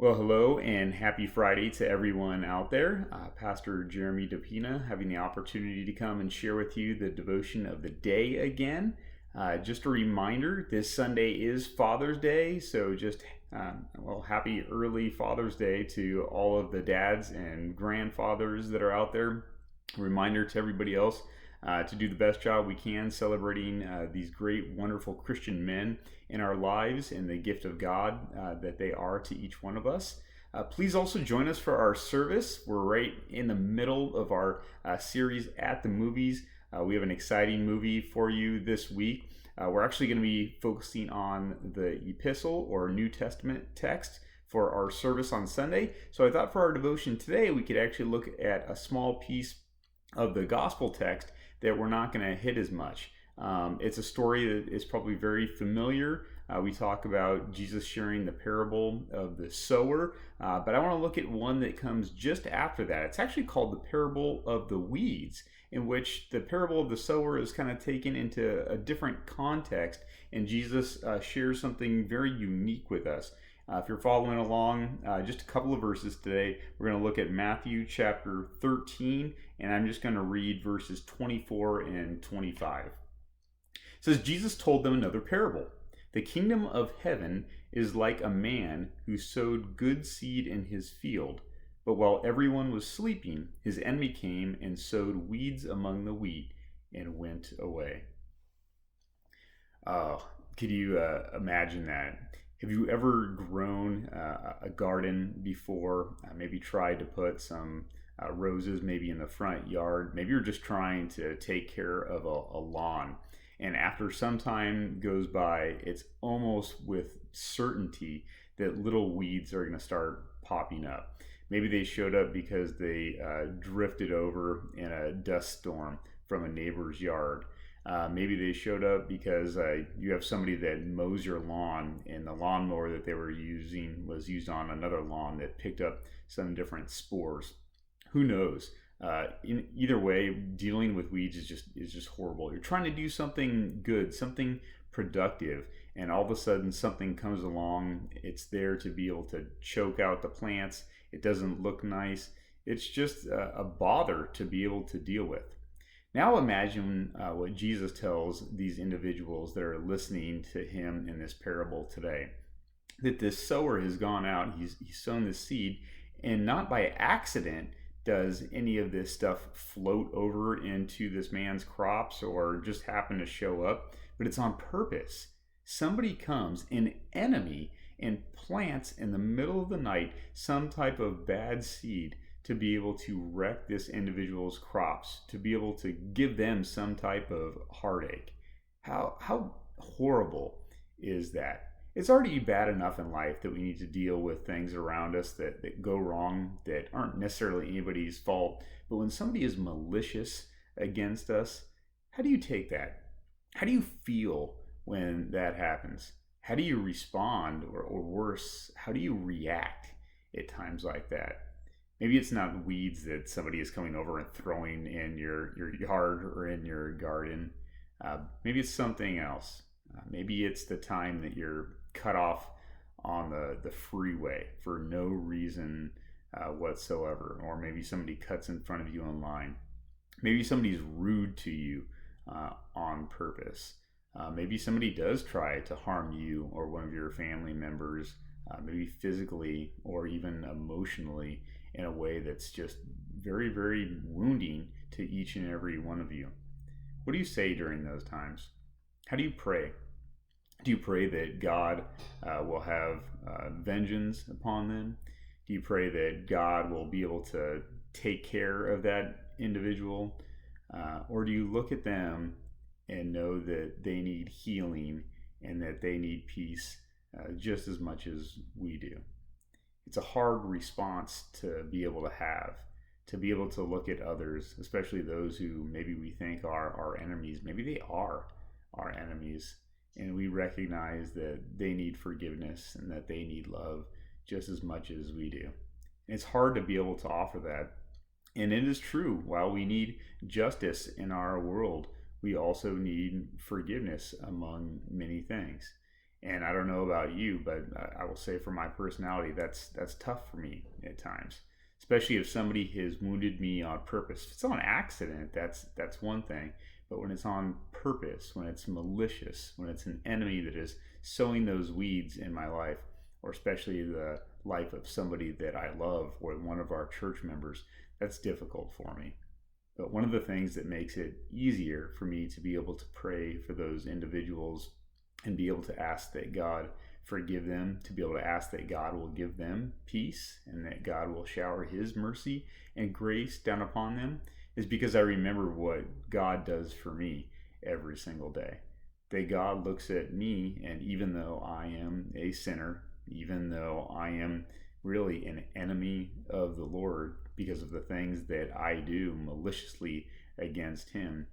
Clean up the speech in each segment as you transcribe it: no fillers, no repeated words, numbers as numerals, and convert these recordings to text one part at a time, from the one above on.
Well, hello and happy Friday to everyone out there. Pastor Jeremy DePina having the opportunity to come and share with you the devotion of the day again. Just a reminder, this Sunday is Father's Day, so happy early Father's Day to all of the dads and grandfathers that are out there. A reminder to everybody else to do the best job we can celebrating these great, wonderful Christian men in our lives and the gift of God that they are to each one of us. Please also join us for our service. We're right in the middle of our series at the movies. We have an exciting movie for you this week. We're actually going to be focusing on the epistle or New Testament text for our service on Sunday. So I thought for our devotion today, we could actually look at a small piece of the gospel text that we're not going to hit as much. It's a story that is probably very familiar. We talk about Jesus sharing the parable of the sower, but I want to look at one that comes just after that. It's actually called the parable of the weeds, in which the parable of the sower is kind of taken into a different context, and Jesus shares something very unique with us. If you're following along, just a couple of verses today. We're going to look at Matthew chapter 13, and I'm just going to read verses 24 and 25. It says, Jesus told them another parable. The kingdom of heaven is like a man who sowed good seed in his field. But while everyone was sleeping, his enemy came and sowed weeds among the wheat and went away. Oh, could you imagine that? Have you ever grown a garden before? Maybe tried to put some roses maybe in the front yard. Maybe you're just trying to take care of a lawn. And after some time goes by, it's almost with certainty that little weeds are going to start popping up. Maybe they showed up because they drifted over in a dust storm from a neighbor's yard. Maybe they showed up because you have somebody that mows your lawn, and the lawnmower that they were using was used on another lawn that picked up some different spores. Who knows? In either way, dealing with weeds is just horrible. You're trying to do something good, something productive, and all of a sudden something comes along. It's there to be able to choke out the plants. It doesn't look nice. It's just a bother to be able to deal with. Now imagine what Jesus tells these individuals that are listening to him in this parable today. That this sower has gone out, he's sown the seed, and not by accident does any of this stuff float over into this man's crops or just happen to show up, but it's on purpose. Somebody comes, an enemy, and plants in the middle of the night some type of bad seed to be able to wreck this individual's crops, to be able to give them some type of heartache. How horrible is that? It's already bad enough in life that we need to deal with things around us that go wrong, that aren't necessarily anybody's fault. But when somebody is malicious against us, how do you take that? How do you feel when that happens? How do you respond, or worse, how do you react at times like that? Maybe it's not weeds that somebody is coming over and throwing in your yard or in your garden. Maybe it's something else. Maybe it's the time that you're cut off on the freeway for no reason whatsoever. Or maybe somebody cuts in front of you in line. Maybe somebody's rude to you on purpose. Maybe somebody does try to harm you or one of your family members, maybe physically or even emotionally, in a way that's just very, very wounding to each and every one of you. What do you say during those times? How do you pray? Do you pray that God will have vengeance upon them? Do you pray that God will be able to take care of that individual? Or do you look at them and know that they need healing and that they need peace just as much as we do? It's a hard response to be able to be able to look at others, especially those who maybe we think are our enemies. Maybe they are our enemies, and we recognize that they need forgiveness and that they need love just as much as we do. And it's hard to be able to offer that. And it is true, while we need justice in our world, we also need forgiveness among many things. And I don't know about you, but I will say for my personality, that's tough for me at times, especially if somebody has wounded me on purpose. If it's on accident, that's one thing. But when it's on purpose, when it's malicious, when it's an enemy that is sowing those weeds in my life, or especially the life of somebody that I love or one of our church members, that's difficult for me. But one of the things that makes it easier for me to be able to pray for those individuals and be able to ask that God forgive them, to be able to ask that God will give them peace and that God will shower his mercy and grace down upon them, is because I remember what God does for me every single day. That God looks at me, and even though I am a sinner, even though I am really an enemy of the Lord because of the things that I do maliciously against him,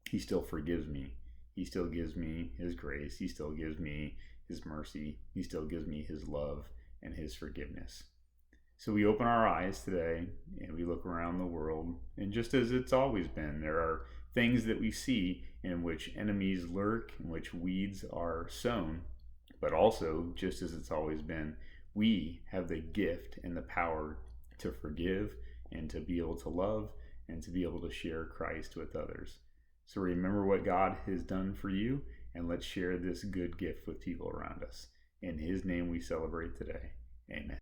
he still forgives me. He still gives me his grace. He still gives me his mercy. He still gives me his love and his forgiveness. So we open our eyes today and we look around the world, and just as it's always been, there are things that we see in which enemies lurk, in which weeds are sown. But also, just as it's always been, we have the gift and the power to forgive and to be able to love and to be able to share Christ with others. So remember what God has done for you, and let's share this good gift with people around us. In his name we celebrate today. Amen.